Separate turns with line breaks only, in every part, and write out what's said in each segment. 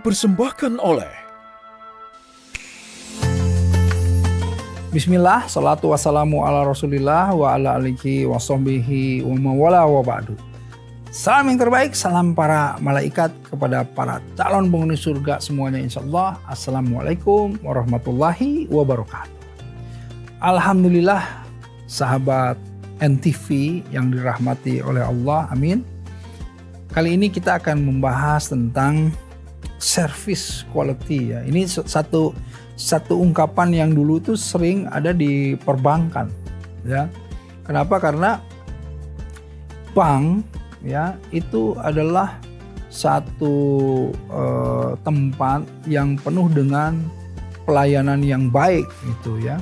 dipersembahkan oleh
Bismillah, salatu wassalamu ala rasulillah wa ala alihi wa sahbihi wa mawala wa ba'du. Salam yang terbaik, salam para malaikat kepada para calon penghuni surga semuanya insyaAllah. Assalamualaikum warahmatullahi wabarakatuh. Alhamdulillah sahabat NTV yang dirahmati oleh Allah, amin. Kali ini kita akan membahas tentang service quality ya. Ini satu ungkapan yang dulu itu sering ada di perbankan ya. Kenapa? Karena bank ya itu adalah satu tempat yang penuh dengan pelayanan yang baik gitu ya.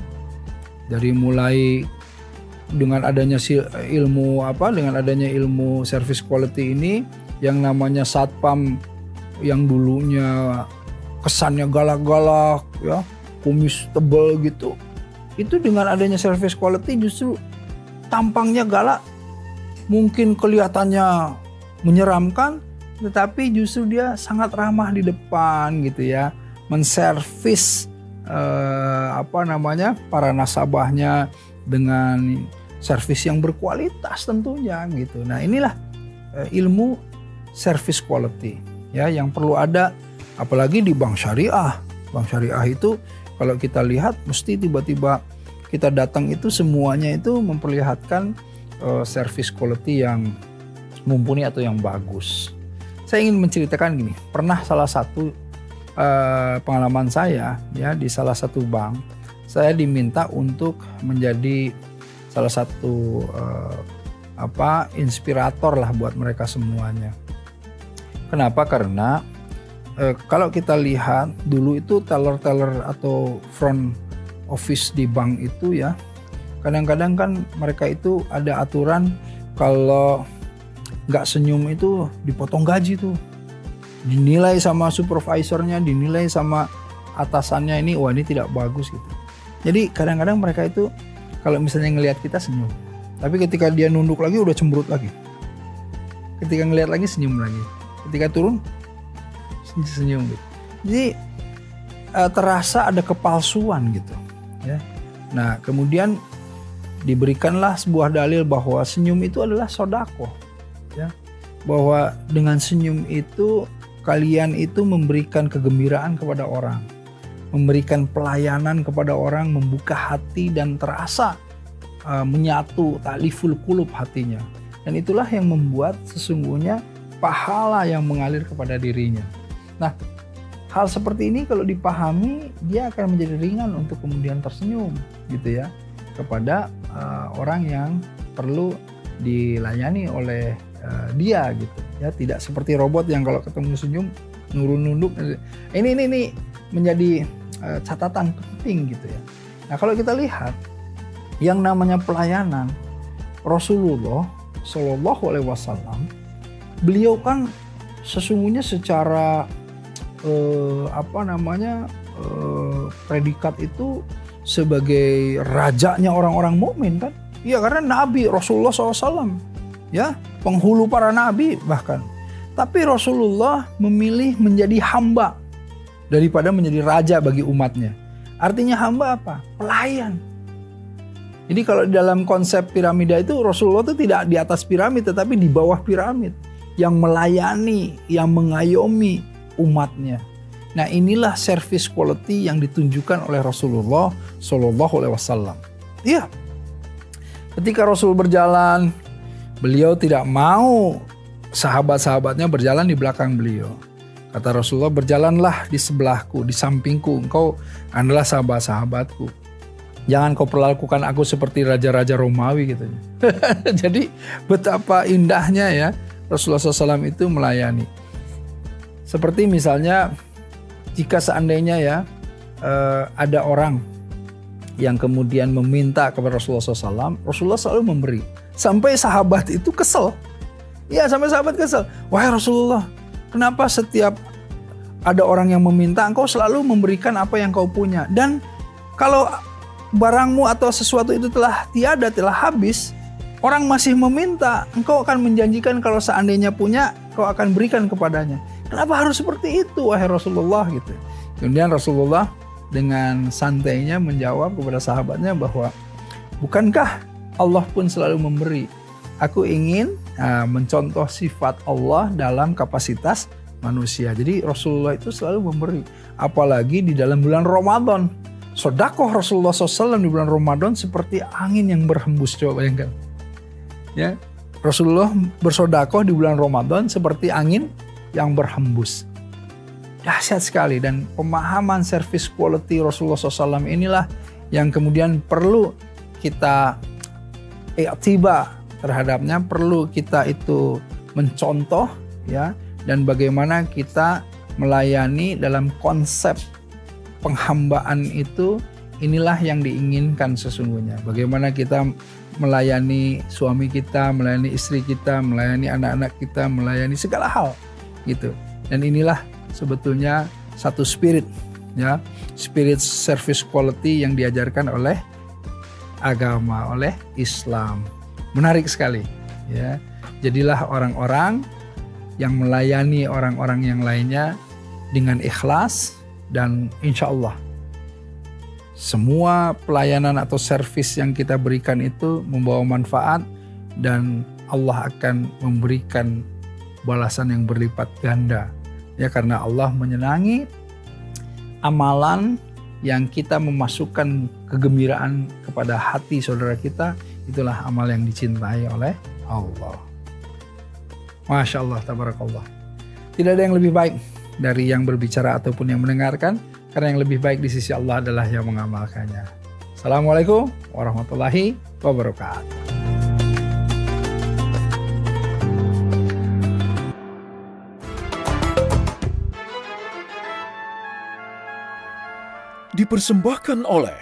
Dari mulai dengan adanya ilmu service quality ini yang namanya satpam yang dulunya kesannya galak-galak ya, kumis tebal gitu. Itu dengan adanya service quality justru tampangnya galak, mungkin kelihatannya menyeramkan, tetapi justru dia sangat ramah di depan gitu ya, menservis para nasabahnya dengan servis yang berkualitas tentunya gitu. Nah, inilah ilmu service quality ya yang perlu ada. Apalagi di bank syariah. Bank syariah itu kalau kita lihat mesti tiba-tiba kita datang itu semuanya itu memperlihatkan service quality yang mumpuni atau yang bagus. Saya ingin menceritakan gini, pernah salah satu pengalaman saya ya di salah satu bank, saya diminta untuk menjadi salah satu inspirator lah buat mereka semuanya. Kenapa? Karena kalau kita lihat dulu itu teller atau front office di bank itu ya, kadang-kadang kan mereka itu ada aturan kalau nggak senyum itu dipotong gaji tuh, dinilai sama supervisornya, dinilai sama atasannya, ini wah ini tidak bagus gitu. Jadi kadang-kadang mereka itu kalau misalnya ngelihat kita senyum, tapi ketika dia nunduk lagi udah cemberut lagi, ketika ngelihat lagi senyum lagi, ketika turun senyum gitu. Jadi terasa ada kepalsuan gitu ya. Nah, kemudian diberikanlah sebuah dalil bahwa senyum itu adalah sodako ya. Bahwa dengan senyum itu kalian itu memberikan kegembiraan kepada orang, memberikan pelayanan kepada orang, membuka hati dan terasa menyatu ta'liful qulub hatinya. Dan itulah yang membuat sesungguhnya pahala yang mengalir kepada dirinya. Nah, hal seperti ini kalau dipahami dia akan menjadi ringan untuk kemudian tersenyum gitu ya kepada orang yang perlu dilayani oleh dia gitu ya, tidak seperti robot yang kalau ketemu senyum nurun nunduk. Ini menjadi catatan penting gitu ya. Nah, kalau kita lihat yang namanya pelayanan Rasulullah Shallallahu Alaihi Wasallam, beliau kan sesungguhnya secara predikat itu sebagai rajanya orang-orang mukmin kan? Iya, karena Nabi Rasulullah SAW ya, penghulu para nabi bahkan. Tapi Rasulullah memilih menjadi hamba daripada menjadi raja bagi umatnya. Artinya hamba apa? Pelayan. Jadi kalau dalam konsep piramida itu Rasulullah itu tidak di atas piramid tetapi di bawah piramid, yang melayani, yang mengayomi umatnya. Nah, inilah service quality yang ditunjukkan oleh Rasulullah Shallallahu Alaihi Wasallam. Iya, ketika Rasul berjalan, beliau tidak mau sahabat-sahabatnya berjalan di belakang beliau. Kata Rasulullah, berjalanlah di sebelahku, di sampingku, engkau adalah sahabat-sahabatku. Jangan kau perlakukan aku seperti raja-raja Romawi gitu. Jadi betapa indahnya ya Rasulullah SAW itu melayani. Seperti misalnya jika seandainya ya ada orang yang kemudian meminta kepada Rasulullah SAW, Rasulullah selalu memberi. Sampai sahabat itu kesel. Ya, sampai sahabat kesel. Wahai Rasulullah, kenapa setiap ada orang yang meminta engkau selalu memberikan apa yang kau punya? Dan kalau barangmu atau sesuatu itu telah tiada, telah habis, orang masih meminta, engkau akan menjanjikan kalau seandainya punya, kau akan berikan kepadanya. Kenapa harus seperti itu wahai Rasulullah gitu. Kemudian Rasulullah dengan santainya menjawab kepada sahabatnya bahwa bukankah Allah pun selalu memberi. Aku ingin mencontoh sifat Allah dalam kapasitas manusia. Jadi Rasulullah itu selalu memberi. Apalagi di dalam bulan Ramadan. Sedekah Rasulullah SAW di bulan Ramadan seperti angin yang berhembus. Coba bayangkan. Ya, Rasulullah bersedekah di bulan Ramadan seperti angin yang berhembus. Dahsyat sekali, dan pemahaman service quality Rasulullah SAW inilah yang kemudian perlu kita i'tibar terhadapnya, perlu kita itu mencontoh ya, dan bagaimana kita melayani dalam konsep penghambaan itu, inilah yang diinginkan sesungguhnya. Bagaimana kita melayani suami kita, melayani istri kita, melayani anak-anak kita, melayani segala hal gitu. Dan inilah sebetulnya satu spirit ya, spirit service quality yang diajarkan oleh agama, oleh Islam. Menarik sekali ya. Jadilah orang-orang yang melayani orang-orang yang lainnya dengan ikhlas, dan insya Allah semua pelayanan atau servis yang kita berikan itu membawa manfaat, dan Allah akan memberikan balasan yang berlipat ganda. Ya, karena Allah menyenangi amalan yang kita memasukkan kegembiraan kepada hati saudara kita, itulah amal yang dicintai oleh Allah. Masya Allah, tabarakallah. Tidak ada yang lebih baik dari yang berbicara ataupun yang mendengarkan, karena yang lebih baik di sisi Allah adalah yang mengamalkannya. Assalamualaikum warahmatullahi wabarakatuh.
Dipersembahkan oleh